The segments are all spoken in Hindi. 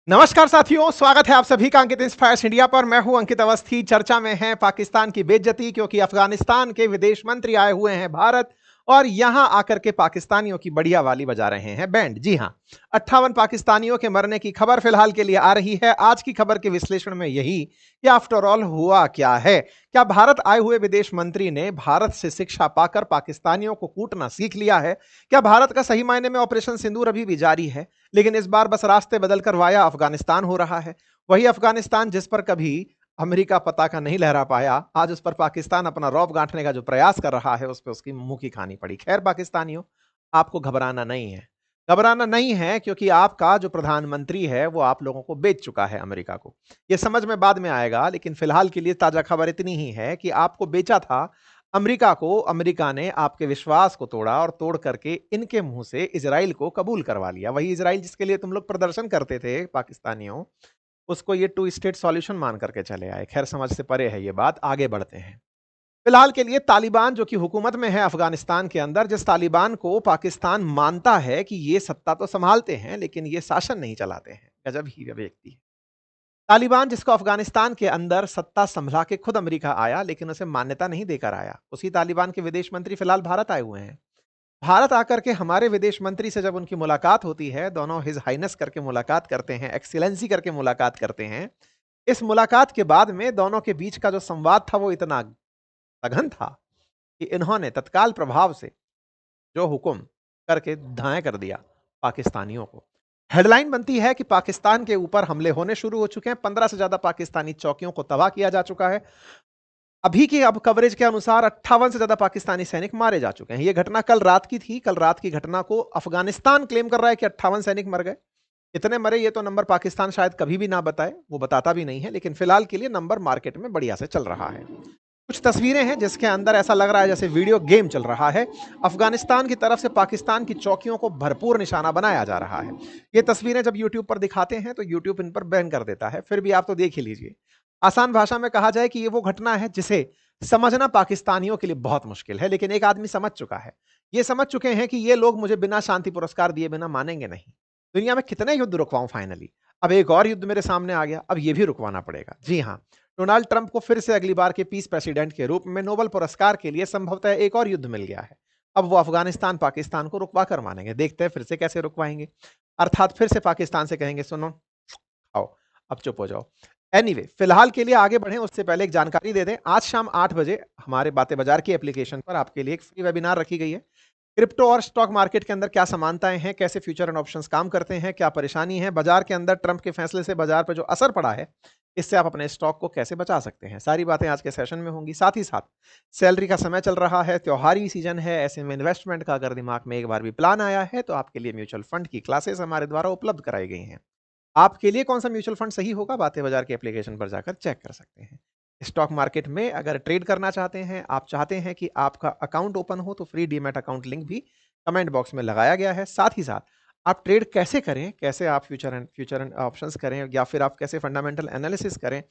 नमस्कार साथियों, स्वागत है आप सभी का अंकित इंस्पायर्स इंडिया पर। मैं हूं अंकित अवस्थी। चर्चा में है पाकिस्तान की बेइज्जती, क्योंकि अफगानिस्तान के विदेश मंत्री आए हुए हैं भारत और यहां आकर के पाकिस्तानियों की बढ़िया वाली बजा रहे हैं बैंड। जी हां, 58 पाकिस्तानियों के मरने की खबर फिलहाल के लिए आ रही है। आज की खबर के विश्लेषण में यही कि आफ्टर ऑल हुआ क्या है। क्या भारत आए हुए विदेश मंत्री ने भारत से शिक्षा पाकर पाकिस्तानियों को कूटना सीख लिया है? क्या भारत का सही मायने में ऑपरेशन सिंदूर अभी भी जारी है, लेकिन इस बार बस रास्ते बदलकर वाया अफगानिस्तान हो रहा है? वही अफगानिस्तान जिस पर कभी अमेरिका पताका नहीं लहरा पाया, आज उस पर पाकिस्तान अपना रौब गांठने का जो प्रयास कर रहा है, उस पर उसकी मुंह की खानी पड़ी। खैर पाकिस्तानियों, आपको घबराना नहीं है। घबराना नहीं है, क्योंकि आपका जो प्रधानमंत्री है वो आप लोगों को बेच चुका है अमेरिका को। ये समझ में बाद में आएगा, लेकिन फिलहाल के लिए ताजा खबर इतनी ही है कि आपको बेचा था अमेरिका को। अमेरिका ने आपके विश्वास को तोड़ा और तोड़ करके इनके मुंह से इजराइल को कबूल करवा लिया। वही इजराइल जिसके लिए तुम लोग प्रदर्शन करते थे पाकिस्तानियों, उसको ये टू स्टेट सॉल्यूशन मान करके चले आए। खैर समझ से परे है ये बात, आगे बढ़ते हैं। फिलहाल के लिए तालिबान जो कि हुकूमत में है अफगानिस्तान के अंदर, जिस तालिबान को पाकिस्तान मानता है कि ये सत्ता तो संभालते हैं लेकिन ये शासन नहीं चलाते हैं, गजब ही व्यक्ति है तालिबान, जिसको अफगानिस्तान के अंदर सत्ता संभला के खुद अमेरिका आया लेकिन उसे मान्यता नहीं देकर आया। उसी तालिबान के विदेश मंत्री फिलहाल भारत आए हुए हैं। भारत आकर के हमारे विदेश मंत्री से जब उनकी मुलाकात होती है, दोनों हिज हाइनेस करके मुलाकात करते हैं, एक्सीलेंसी करके मुलाकात करते हैं। इस मुलाकात के बाद में दोनों के बीच का जो संवाद था वो इतना सघन था कि इन्होंने तत्काल प्रभाव से जो हुक्म करके दाएं कर दिया पाकिस्तानियों को। हेडलाइन बनती है कि पाकिस्तान के ऊपर हमले होने शुरू हो चुके हैं। 15 से ज्यादा पाकिस्तानी चौकियों को तबाह किया जा चुका है। अभी की अब कवरेज के अनुसार 58 से ज्यादा पाकिस्तानी सैनिक मारे जा चुके हैं। यह घटना कल रात की थी। कल रात की घटना को अफगानिस्तान क्लेम कर रहा है कि 58 सैनिक मर गए। कितने मरे ये तो नंबर पाकिस्तान शायद कभी भी ना बताए, वो बताता भी नहीं है, लेकिन फिलहाल के लिए नंबर मार्केट में बढ़िया से चल रहा है। कुछ तस्वीरें हैं जिसके अंदर ऐसा लग रहा है जैसे वीडियो गेम चल रहा है। अफगानिस्तान की तरफ से पाकिस्तान की चौकियों को भरपूर निशाना बनाया जा रहा है। ये तस्वीरें जब यूट्यूब पर दिखाते हैं तो यूट्यूब इन पर बैन कर देता है, फिर भी आप तो देख ही लीजिए। आसान भाषा में कहा जाए कि ये वो घटना है जिसे समझना पाकिस्तानियों के लिए बहुत मुश्किल है, लेकिन एक आदमी समझ चुका है। ये समझ चुके हैं कि ये लोग मुझे बिना शांति पुरस्कार दिए बिना मानेंगे नहीं। दुनिया में कितने युद्ध रुकवाऊं फाइनली। अब एक और युद्ध मेरे सामने आ गया, अब ये भी रुकवाना पड़ेगा। जी हाँ, डोनाल्ड ट्रंप को फिर से अगली बार के पीस प्रेसिडेंट के रूप में नोबेल पुरस्कार के लिए संभवतः एक और युद्ध मिल गया है। अब वो अफगानिस्तान पाकिस्तान को रुकवा कर मानेंगे। देखते हैं फिर से कैसे रुकवाएंगे। अर्थात फिर से पाकिस्तान से कहेंगे सुनो, आओ अब चुप हो जाओ। एनीवे, फिलहाल के लिए आगे बढ़ें उससे पहले एक जानकारी दे दें। आज शाम 8 बजे हमारे बातें बाजार की एप्लीकेशन पर आपके लिए एक फ्री वेबिनार रखी गई है। क्रिप्टो और स्टॉक मार्केट के अंदर क्या समानताएं हैं, कैसे फ्यूचर एंड ऑप्शंस काम करते हैं, क्या परेशानी है, बाजार के अंदर ट्रंप के फैसले से बाजार पर जो असर पड़ा है, इससे आप अपने स्टॉक को कैसे बचा सकते हैं, सारी बातें आज के सेशन में होंगी। साथ ही साथ सैलरी का समय चल रहा है, त्योहारी सीजन है, ऐसे में इन्वेस्टमेंट का अगर दिमाग में एक बार भी प्लान आया है तो आपके लिए म्यूचुअल फंड की क्लासेस हमारे द्वारा उपलब्ध कराई गई हैं। आपके लिए कौन सा म्यूचुअल फंड सही होगा, बातें बाजार के एप्लीकेशन पर जाकर चेक कर सकते हैं। स्टॉक मार्केट में अगर ट्रेड करना चाहते हैं, आप चाहते हैं कि आपका अकाउंट ओपन हो, तो फ्री डीमैट अकाउंट लिंक भी कमेंट बॉक्स में लगाया गया है। साथ ही साथ आप ट्रेड कैसे करें, कैसे आप फ्यूचर एंड ऑप्शंस करें, या फिर आप कैसे फंडामेंटल एनालिसिस करें,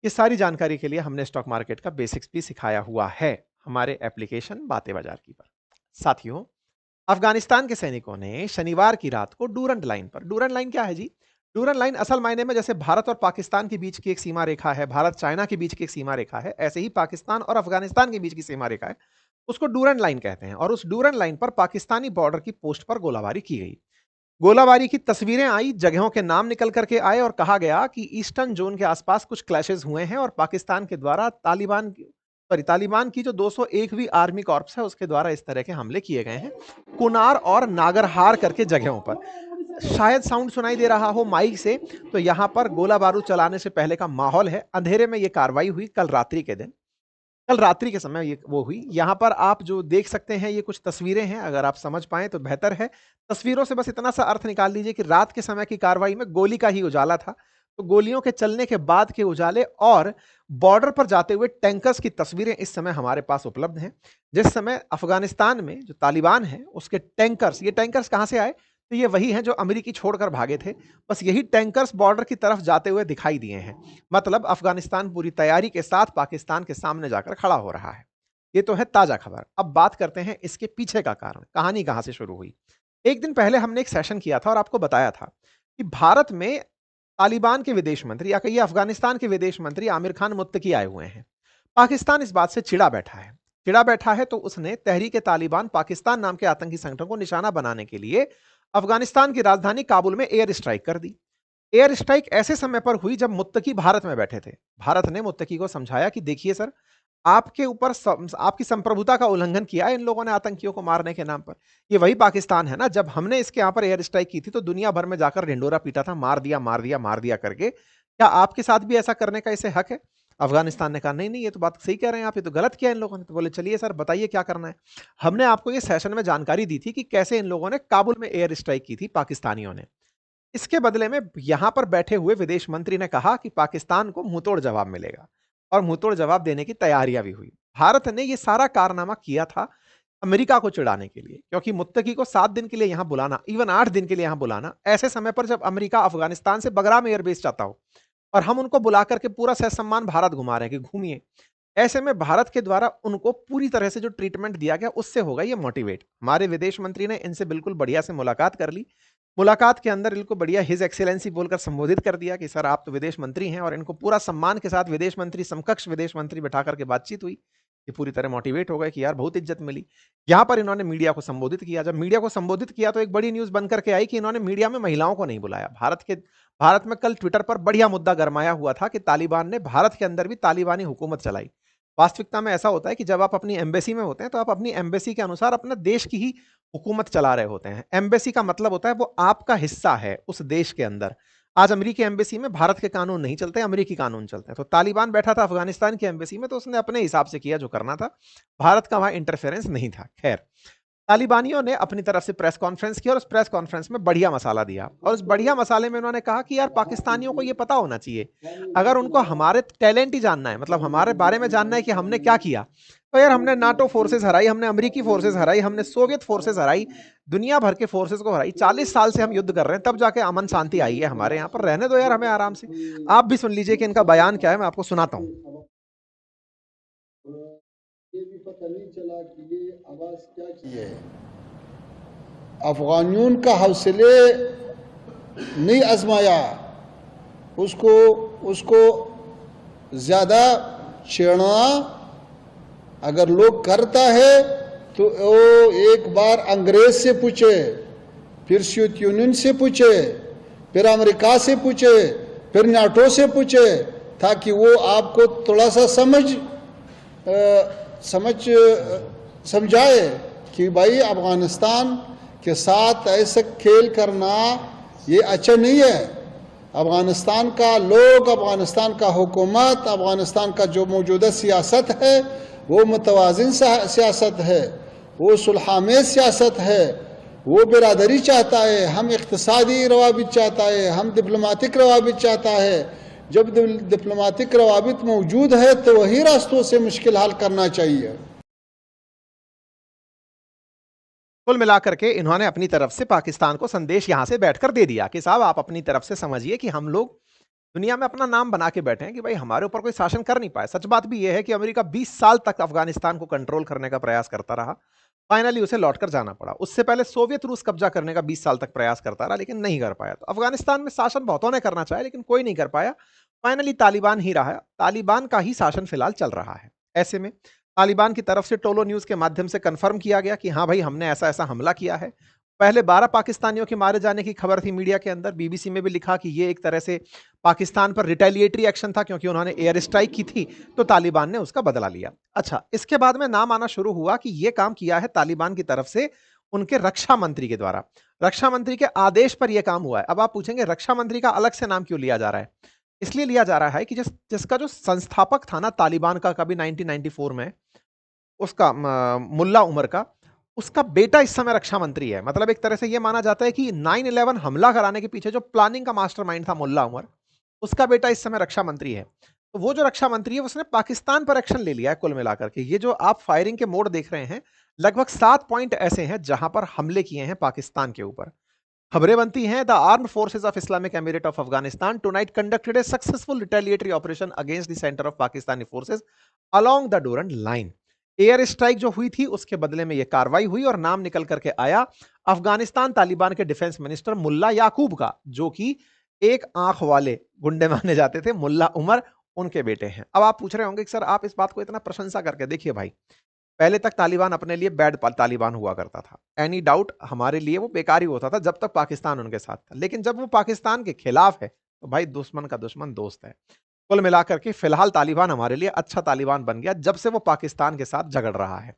ये सारी जानकारी के लिए हमने स्टॉक मार्केट का बेसिक्स भी सिखाया हुआ है हमारे एप्लीकेशन बातें बाजार की पर। साथियों, अफगानिस्तान के सैनिकों ने शनिवार की रात को डूरंड लाइन पर, डूरंड लाइन क्या है जी? डूरंड लाइन असल मायने में जैसे भारत और पाकिस्तान के बीच की एक सीमा रेखा है, भारत चाइना के बीच की एक सीमा रेखा है, ऐसे ही पाकिस्तान और अफगानिस्तान के बीच की सीमा रेखा है, उसको डूरंड लाइन कहते हैं। और उस डूरंड लाइन पर पाकिस्तानी बॉर्डर की पोस्ट पर गोलाबारी की गई। गोलाबारी की तस्वीरें आई, जगहों के नाम निकल करके आए और कहा गया कि ईस्टर्न जोन के आसपास कुछ क्लैशेस हुए हैं और पाकिस्तान के द्वारा तालिबान की जो 201वीं आर्मी कॉर्प्स है उसके द्वारा इस तरह के हमले किए गए हैं कुनार और नागरहार करके जगहों पर। शायद साउंड सुनाई दे रहा हो माइक से, तो यहां पर गोला बारूद चलाने से पहले का माहौल है। अंधेरे में यह कार्रवाई हुई कल रात्रि के दिन, कल रात्रि के समय ये वो हुई। यहां पर आप जो देख सकते हैं ये कुछ तस्वीरें हैं, अगर आप समझ पाए तो बेहतर है। तस्वीरों से बस इतना सा अर्थ निकाल लीजिए कि रात के समय की कार्रवाई में गोली का ही उजाला था। तो गोलियों के चलने के बाद के उजाले और बॉर्डर पर जाते हुए टैंकर्स की तस्वीरें इस समय हमारे पास उपलब्ध हैं। जिस समय अफगानिस्तान में जो तालिबान है उसके टैंकर्स, ये टैंकर्स कहां से आए? तो ये वही हैं जो अमेरिकी छोड़कर भागे थे। बस यही टैंकर्स बॉर्डर की तरफ जाते हुए दिखाई दिए हैं। मतलब अफगानिस्तान पूरी तैयारी के साथ पाकिस्तान के सामने जाकर खड़ा हो रहा है। ये तो है ताजा खबर। अब बात करते हैं इसके पीछे का कारण, कहानी कहां से शुरू हुई। एक दिन पहले हमने एक सेशन किया था और आपको बताया था कि भारत में तालिबान के विदेश मंत्री या कहिए अफगानिस्तान के विदेश मंत्री आमिर खान मुत्तकी आए हुए हैं। पाकिस्तान इस बात से चिढ़ा बैठा है तो उसने तहरीक तालिबान पाकिस्तान नाम के आतंकी संगठन को निशाना बनाने के लिए अफगानिस्तान की राजधानी काबुल में एयर स्ट्राइक कर दी। एयर स्ट्राइक ऐसे समय पर हुई जब मुत्तकी भारत में बैठे थे। भारत ने मुत्तकी को समझाया कि देखिए सर, आपके ऊपर आपकी संप्रभुता का उल्लंघन किया है इन लोगों ने आतंकियों को मारने के नाम पर। ये वही पाकिस्तान है ना, जब हमने इसके यहाँ पर एयर स्ट्राइक की थी तो दुनिया भर में जाकर ढिंडोरा पीटा था, मार दिया मार दिया मार दिया करके। क्या आपके साथ भी ऐसा करने का इसे हक है? अफगानिस्तान ने कहा नहीं नहीं, ये तो बात सही कह रहे हैं आप, ये तो गलत किया इन लोगों ने। तो बोले चलिए सर बताइए क्या करना है। हमने आपको ये सेशन में जानकारी दी थी कि कैसे इन लोगों ने काबुल में एयर स्ट्राइक की थी पाकिस्तानियों ने। इसके बदले में यहां पर बैठे हुए विदेश मंत्री ने कहा कि पाकिस्तान को मुंहतोड़ जवाब मिलेगा, और मुंहतोड़ जवाब देने की तैयारियां भी हुई। भारत ने यह सारा कारनामा किया था अमेरिका को चिढ़ाने के लिए, क्योंकि मुत्तकी को 7 दिन के लिए यहां बुलाना, इवन 8 दिन के लिए यहां बुलाना, ऐसे समय पर जब अमेरिका अफगानिस्तान से बगराम एयरबेस चाहता हो और हम उनको बुला करके पूरा सह सम्मान भारत घुमा रहे हैं कि घूमिए, ऐसे में भारत के द्वारा उनको पूरी तरह से जो ट्रीटमेंट दिया गया उससे होगा ये मोटिवेट। हमारे विदेश मंत्री ने इनसे बिल्कुल बढ़िया से मुलाकात कर ली। मुलाकात के अंदर इनको बढ़िया हिज एक्सीलेंसी बोलकर संबोधित कर दिया कि सर आप तो विदेश मंत्री हैं, और इनको पूरा सम्मान के साथ विदेश मंत्री समकक्ष विदेश मंत्री बैठा करके बातचीत हुई। ये पूरी तरह मोटिवेट हो गए कि यार बहुत इज्जत मिली। यहां पर इन्होंने मीडिया को संबोधित किया। जब मीडिया को संबोधित किया तो एक बड़ी न्यूज बनकर के आई कि इन्होंने मीडिया में महिलाओं को नहीं बुलाया। भारत में कल ट्विटर पर बढ़िया मुद्दा गरमाया हुआ था कि तालिबान ने भारत के अंदर भी तालिबानी हुकूमत चलाई। वास्तविकता में ऐसा होता है कि जब आप अपनी एम्बेसी में होते हैं तो आप अपनी एम्बेसी के अनुसार अपने देश की ही हुकूमत चला रहे होते हैं। एम्बेसी का मतलब होता है वो आपका हिस्सा है उस देश के अंदर। आज अमेरिकी एम्बेसी में भारत के कानून नहीं चलते, अमेरिकी कानून चलते हैं। तो तालिबान बैठा था अफगानिस्तान की एम्बेसी में, तो उसने अपने हिसाब से किया जो करना था, भारत का वहां इंटरफेरेंस नहीं था। खैर, तालिबानियों ने अपनी तरफ से प्रेस कॉन्फ्रेंस की और उस प्रेस कॉन्फ्रेंस में बढ़िया मसाला दिया, और उस बढ़िया मसाले में उन्होंने कहा कि यार पाकिस्तानियों को ये पता होना चाहिए, अगर उनको हमारे टैलेंट ही जानना है, मतलब हमारे बारे में जानना है कि हमने क्या किया, तो यार हमने नाटो फोर्सेस हराई, हमने अमेरिकी फोर्सेस हराई, हमने सोवियत फोर्सेस हराई, दुनिया भर के फोर्सेस को हराई। 40 साल से हम युद्ध कर रहे हैं, तब जाके अमन शांति आई है हमारे यहाँ पर। रहने दो यार हमें आराम से। आप भी सुन लीजिए कि इनका बयान क्या है, मैं आपको सुनाता हूँ। ये भी पता नहीं चला कि ये आवाज क्या की है। अफगानियों का हौसले नहीं आजमाया, उसको ज्यादा छेड़ना अगर लोग करता है तो वो एक बार अंग्रेज से पूछे, फिर सोवियत यूनियन से पूछे, फिर अमेरिका से पूछे, फिर नाटो से पूछे, ताकि वो आपको थोड़ा सा समझाए कि भाई अफगानिस्तान के साथ ऐसा खेल करना ये अच्छा नहीं है। अफगानिस्तान का लोग, अफगानिस्तान का हुकूमत, अफगानिस्तान का जो मौजूदा सियासत है वो मुतवाज़िन सियासत है, वो सुलहामेज़ सियासत है, वो बिरादरी चाहता है, हम इक़्तिसादी रवाबित चाहता है, हम डिप्लोमेटिक रवाबित चाहता है। जब डिप्लोमेटिक रवाबित मौजूद है तो वही रास्तों से मुश्किल हल करना चाहिए। कुल मिलाकर के इन्होंने अपनी तरफ से पाकिस्तान को संदेश यहां से बैठकर दे दिया कि साहब आप अपनी तरफ से समझिए कि हम लोग दुनिया में अपना नाम बना के बैठे हैं कि भाई हमारे ऊपर कोई शासन कर नहीं पाए। सच बात भी यह है कि अमेरिका 20 साल तक अफगानिस्तान को कंट्रोल करने का प्रयास करता रहा, फाइनली उसे लौटकर जाना पड़ा। उससे पहले सोवियत रूस कब्जा करने का 20 साल तक प्रयास करता रहा, लेकिन नहीं कर पाया। तो अफगानिस्तान में शासन बहुतों ने करना चाहा लेकिन कोई नहीं कर पाया। फाइनली तालिबान ही रहा, तालिबान का ही शासन फिलहाल चल रहा है। ऐसे में तालिबान की तरफ से टोलो न्यूज के माध्यम से कंफर्म किया गया कि हाँ भाई हमने ऐसा ऐसा हमला किया है। पहले 12 पाकिस्तानियों के मारे जाने की खबर थी मीडिया के अंदर, बीबीसी में भी लिखा कि ये एक तरह से पाकिस्तान पर रिटेलिएटरी एक्शन था, क्योंकि उन्होंने एयर स्ट्राइक की थी तो तालिबान ने उसका बदला लिया। अच्छा, इसके बाद में नाम आना शुरू हुआ कि यह काम किया है तालिबान की तरफ से उनके रक्षा मंत्री के द्वारा, रक्षा मंत्री के आदेश पर यह काम हुआ है। अब आप पूछेंगे रक्षा मंत्री का अलग से नाम क्यों लिया जा रहा है? इसलिए लिया जा रहा है कि जिसका जो संस्थापक था ना तालिबान का कभी 1994 में, उसका मुल्ला उमर का, उसका बेटा इस समय रक्षा मंत्री है। मतलब एक तरह से यह माना जाता है कि 9/11 हमला कराने के पीछे जो प्लानिंग का मास्टरमाइंड था मुल्ला उमर, उसका बेटा इस समय रक्षा मंत्री है। तो वो जो रक्षा मंत्री है उसने पाकिस्तान पर एक्शन ले लिया है। कुल मिलाकर के ये जो आप फायरिंग के मोड देख रहे हैं, लगभग 7 पॉइंट ऐसे हैं जहां पर हमले किए हैं पाकिस्तान के ऊपर। खबरें बनती हैं, the armed forces of Islamic emirate of Afghanistan tonight conducted A successful retaliatory operation against the centre of Pakistani forces along the Durand line. Air strike जो हुई थी उसके बदले में यह कार्रवाई हुई, और नाम निकल करके आया अफगानिस्तान तालिबान के डिफेंस मिनिस्टर मुल्ला याकूब का, जो कि एक आंख वाले गुंडे माने जाते थे, मुल्ला उमर उनके बेटे हैं। अब आप पूछ रहे होंगे कि सर आप इस बात को इतना प्रशंसा करके, देखिए भाई, पहले तक तालिबान अपने लिए बैड तालिबान हुआ करता था, एनी डाउट हमारे लिए वो बेकार ही होता था जब तक पाकिस्तान उनके साथ था। लेकिन जब वो पाकिस्तान के खिलाफ है तो भाई दुश्मन का दुश्मन दोस्त है। कुल मिलाकर के फिलहाल तालिबान हमारे लिए अच्छा तालिबान बन गया जब से वो पाकिस्तान के साथ झगड़ रहा है।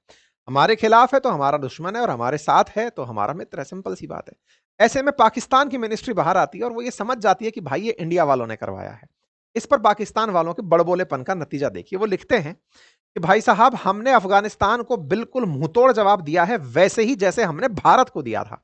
हमारे खिलाफ है तो हमारा दुश्मन है, और हमारे साथ है तो हमारा मित्र है। सिंपल सी बात है। ऐसे में पाकिस्तान की मिनिस्ट्री बाहर आती है और वो ये समझ जाती है कि भाई ये इंडिया वालों ने करवाया है। इस पर पाकिस्तान वालों के बड़बोलेपन का नतीजा देखिए। वो लिखते हैं कि भाई साहब, हमने अफगानिस्तान को बिल्कुल मुंहतोड़ जवाब दिया है, वैसे ही जैसे हमने भारत को दिया था।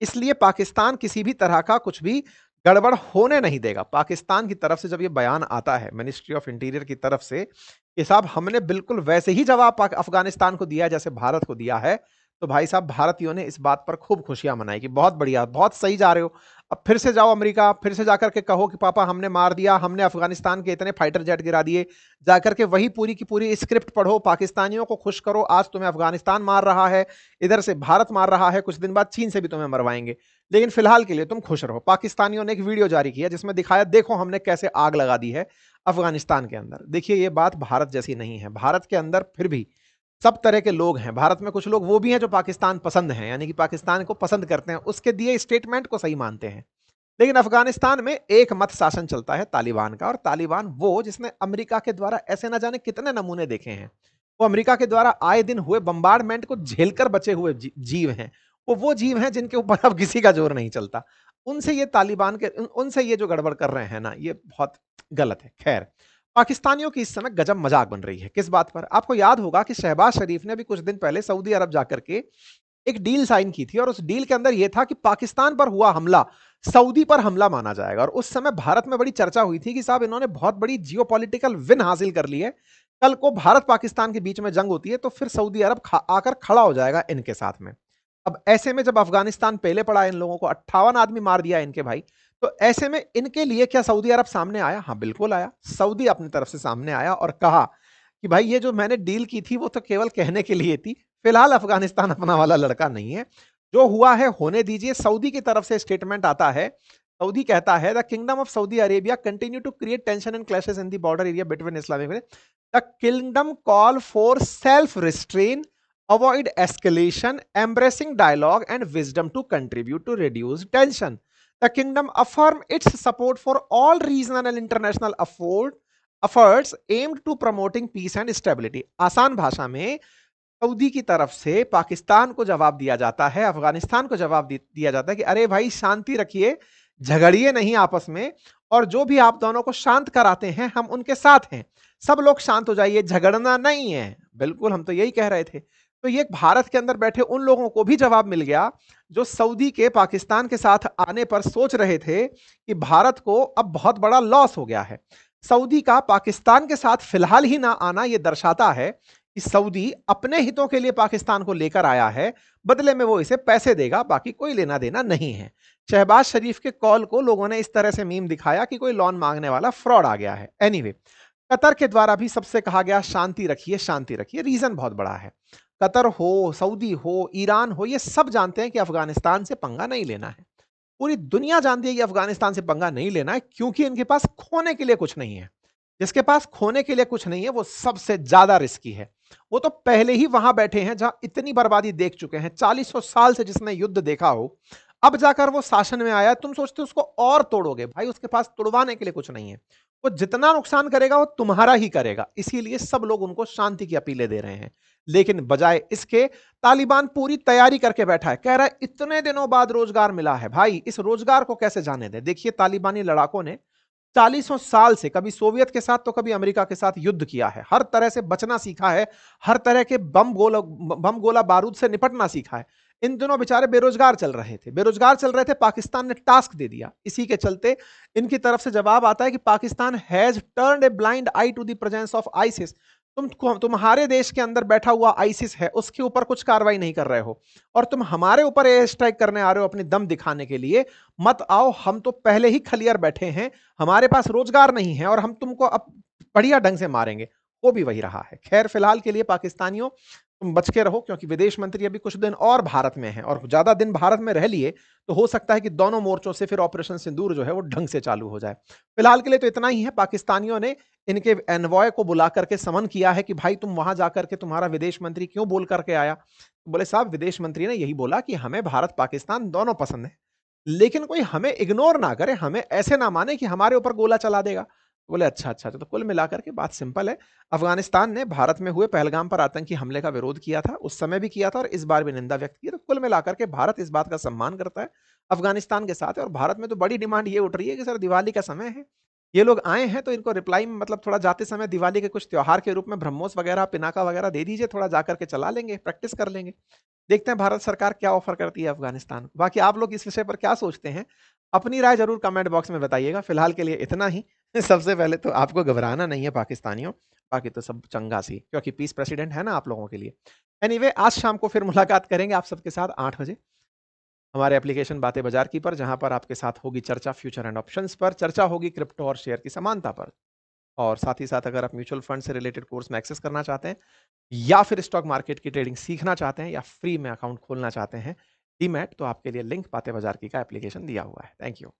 इसलिए पाकिस्तान किसी भी तरह का कुछ भी गड़बड़ होने नहीं देगा। पाकिस्तान की तरफ से जब ये बयान आता है मिनिस्ट्री ऑफ इंटीरियर की तरफ से कि साहब हमने बिल्कुल वैसे ही जवाब अफगानिस्तान को दिया जैसे भारत को दिया है, तो भाई साहब भारतीयों ने इस बात पर खूब खुशियां मनाई कि बहुत बढ़िया, बहुत सही जा रहे हो। अब फिर से जाओ अमेरिका, फिर से जाकर के कहो कि पापा हमने मार दिया, हमने अफगानिस्तान के इतने फाइटर जेट गिरा दिए। जाकर के वही पूरी की पूरी स्क्रिप्ट पढ़ो, पाकिस्तानियों को खुश करो, आज तुम्हें अफगानिस्तान मार रहा है, इधर से भारत मार रहा है, कुछ दिन बाद चीन से भी तुम्हें मरवाएंगे। लेकिन फिलहाल के लिए तुम खुश रहो। पाकिस्तानियों ने एक वीडियो जारी किया जिसमें दिखाया, देखो हमने कैसे आग लगा दी है अफगानिस्तान के अंदर। देखिए ये बात भारत जैसी नहीं है। भारत के अंदर फिर भी सब तरह के लोग हैं। भारत में कुछ लोग वो भी हैं जो पाकिस्तान पसंद हैं, यानी कि पाकिस्तान को पसंद करते हैं, उसके दिए स्टेटमेंट को सही मानते हैं। लेकिन अफगानिस्तान में एक मत शासन चलता है तालिबान का, और तालिबान वो जिसने अमेरिका के द्वारा ऐसे ना जाने कितने नमूने देखे हैं। वो अमेरिका के द्वारा आए दिन हुए बम्बार्डमेंट को झेलकर बचे हुए जीव हैं। वो जीव हैं जिनके ऊपर अब किसी का जोर नहीं चलता। उनसे ये तालिबान के उनसे ये जो गड़बड़ कर रहे हैं ना, ये बहुत गलत है। खैर, पाकिस्तानियों की इस समय गजब मजाक बन रही है। किस बात पर? आपको याद होगा कि शहबाज शरीफ ने भी कुछ दिन पहले सऊदी अरब जाकर के एक डील साइन की थी, और उस डील के अंदर यह था कि पाकिस्तान पर हुआ हमला सऊदी पर हमला माना जाएगा। और उस समय भारत में बड़ी चर्चा हुई थी कि साहब इन्होंने बहुत बड़ी जियोपॉलिटिकल विन हासिल कर ली है। कल को भारत पाकिस्तान के बीच में जंग होती है तो फिर सऊदी अरब आकर खड़ा हो जाएगा इनके साथ में। अब ऐसे में जब अफगानिस्तान पहले पड़ा, इन लोगों को 58 आदमी मार दिया इनके भाई, तो ऐसे में इनके लिए क्या सऊदी अरब सामने आया? हाँ बिल्कुल आया। सऊदी अपनी तरफ से सामने आया और कहा कि भाई ये जो मैंने डील की थी वो तो केवल कहने के लिए थी, फिलहाल अफगानिस्तान अपना वाला लड़का नहीं है, जो हुआ है होने दीजिए। सऊदी की तरफ से स्टेटमेंट आता है, सऊदी कहता है, the kingdom of Saudi Arabia continue to create tension and clashes in the border area between Islamic, the kingdom call for self restraint, avoid escalation, embracing dialogue and wisdom to contribute to reduce tension. The kingdom affirm its support for all regional and international efforts aimed to promoting peace and stability. आसान भाषा में सऊदी की तरफ से पाकिस्तान को जवाब दिया जाता है, अफगानिस्तान को जवाब दिया जाता है कि अरे भाई शांति रखिए, झगड़िए नहीं आपस में, और जो भी आप दोनों को शांत कराते हैं हम उनके साथ हैं, सब लोग शांत हो जाइए, झगड़ना नहीं है। बिल्कुल, हम तो यही कह रहे थे। तो ये भारत के अंदर बैठे उन लोगों को भी जवाब मिल गया जो सऊदी के पाकिस्तान के साथ आने पर सोच रहे थे कि भारत को अब बहुत बड़ा लॉस हो गया है। सऊदी का पाकिस्तान के साथ फिलहाल ही ना आना यह दर्शाता है कि सऊदी अपने हितों के लिए पाकिस्तान को लेकर आया है, बदले में वो इसे पैसे देगा, बाकी कोई लेना देना नहीं है। शहबाज शरीफ के कॉल को लोगों ने इस तरह से मीम दिखाया कि कोई लोन मांगने वाला फ्रॉड आ गया है। एनीवे, कतर के द्वारा भी सबसे कहा गया शांति रखिए, शांति रखिए। रीजन बहुत बड़ा है। कतर हो, सऊदी हो, ईरान हो, ये सब जानते हैं कि अफगानिस्तान से पंगा नहीं लेना है। पूरी दुनिया जानती है कि अफगानिस्तान से पंगा नहीं लेना है, क्योंकि इनके पास खोने के लिए कुछ नहीं है। जिसके पास खोने के लिए कुछ नहीं है वो सबसे ज्यादा रिस्की है। वो तो पहले ही वहां बैठे हैं जहां इतनी बर्बादी देख चुके हैं। 40 साल से जिसने युद्ध देखा हो, अब जाकर वो शासन में आया, तुम सोचते हो उसको और तोड़ोगे? भाई उसके पास तोड़वाने के लिए कुछ नहीं है। वो जितना नुकसान करेगा वो तुम्हारा ही करेगा। इसीलिए सब लोग उनको शांति की अपीलें दे रहे हैं। लेकिन बजाय इसके तालिबान पूरी तैयारी करके बैठा है, कह रहा है इतने दिनों बाद रोजगार मिला है। भाई इस रोजगार को कैसे जाने दें? देखिए, तालिबानी लड़ाकों ने 40 साल से कभी सोवियत के साथ तो कभी अमेरिका के साथ युद्ध किया है, हर तरह से बचना सीखा है, हर तरह के बम गोला बारूद से निपटना सीखा है। इन दिनों बेचारे बेरोजगार चल रहे थे, पाकिस्तान ने टास्क दे दिया। इसी के चलते इनकी तरफ से जवाब आता है कि Pakistan has turned a blind eye to the presence of ISIS. तुम्हारे देश के अंदर बैठा हुआ आईसिस है, उसके ऊपर कुछ कार्रवाई नहीं कर रहे हो, और तुम हमारे ऊपर एयर स्ट्राइक करने आ रहे हो अपनी दम दिखाने के लिए। मत आओ, हम तो पहले ही खलियर बैठे हैं, हमारे पास रोजगार नहीं है और हम तुमको अब बढ़िया ढंग से मारेंगे। वो भी वही रहा है। खैर फिलहाल के लिए पाकिस्तानियों तुम बच के रहो, क्योंकि विदेश मंत्री अभी कुछ दिन और भारत में हैं और ज्यादा दिन भारत में रह लिए तो हो सकता है कि दोनों मोर्चों से फिर ऑपरेशन सिंदूर जो है वो ढंग से चालू हो जाए। फिलहाल के लिए तो इतना ही है। पाकिस्तानियों ने इनके एनवॉय को बुला करके समन किया है कि भाई तुम वहां जाकर के तुम्हारा विदेश मंत्री क्यों बोल करके आया। बोले साहब विदेश मंत्री ने यही बोला कि हमें भारत पाकिस्तान दोनों पसंद है, लेकिन कोई हमें इग्नोर ना करे, हमें ऐसे ना माने कि हमारे ऊपर गोला चला देगा। बोले अच्छा अच्छा, तो कुल मिलाकर के बात सिंपल है। अफगानिस्तान ने भारत में हुए पहलगाम पर आतंकी हमले का विरोध किया था, उस समय भी किया था और इस बार भी निंदा व्यक्त की। तो कुल मिलाकर के भारत इस बात का सम्मान करता है, अफगानिस्तान के साथ है। और भारत में तो बड़ी डिमांड ये उठ रही है कि सर दिवाली का समय है, ये लोग आए हैं तो इनको रिप्लाई में मतलब थोड़ा जाते समय दिवाली के कुछ त्योहार के रूप में ब्रह्मोस वगैरह पिनाका वगैरह दे दीजिए, थोड़ा जाकर के चला लेंगे, प्रैक्टिस कर लेंगे। देखते हैं भारत सरकार क्या ऑफर करती है अफगानिस्तान को। बाकी आप लोग इस विषय पर क्या सोचते हैं, अपनी राय जरूर कमेंट बॉक्स में बताइएगा। फिलहाल के लिए इतना ही। सबसे पहले तो आपको घबराना नहीं है पाकिस्तानियों, बाकी तो सब चंगा सी, क्योंकि पीस प्रेसिडेंट है ना आप लोगों के लिए। एनीवे आज शाम को फिर मुलाकात करेंगे आप सबके साथ 8 बजे हमारे एप्लीकेशन बातें बाजार की पर, जहां पर आपके साथ होगी चर्चा फ्यूचर एंड ऑप्शंस पर, चर्चा होगी क्रिप्टो और शेयर की समानता पर। और साथ ही साथ अगर आप म्यूचुअल फंड से रिलेटेड कोर्स में एक्सेस करना चाहते हैं या फिर स्टॉक मार्केट की ट्रेडिंग सीखना चाहते हैं या फ्री में अकाउंट खोलना चाहते हैं डीमैट, तो आपके लिए लिंक बातें बाजार की का एप्लीकेशन दिया हुआ है। Thank you.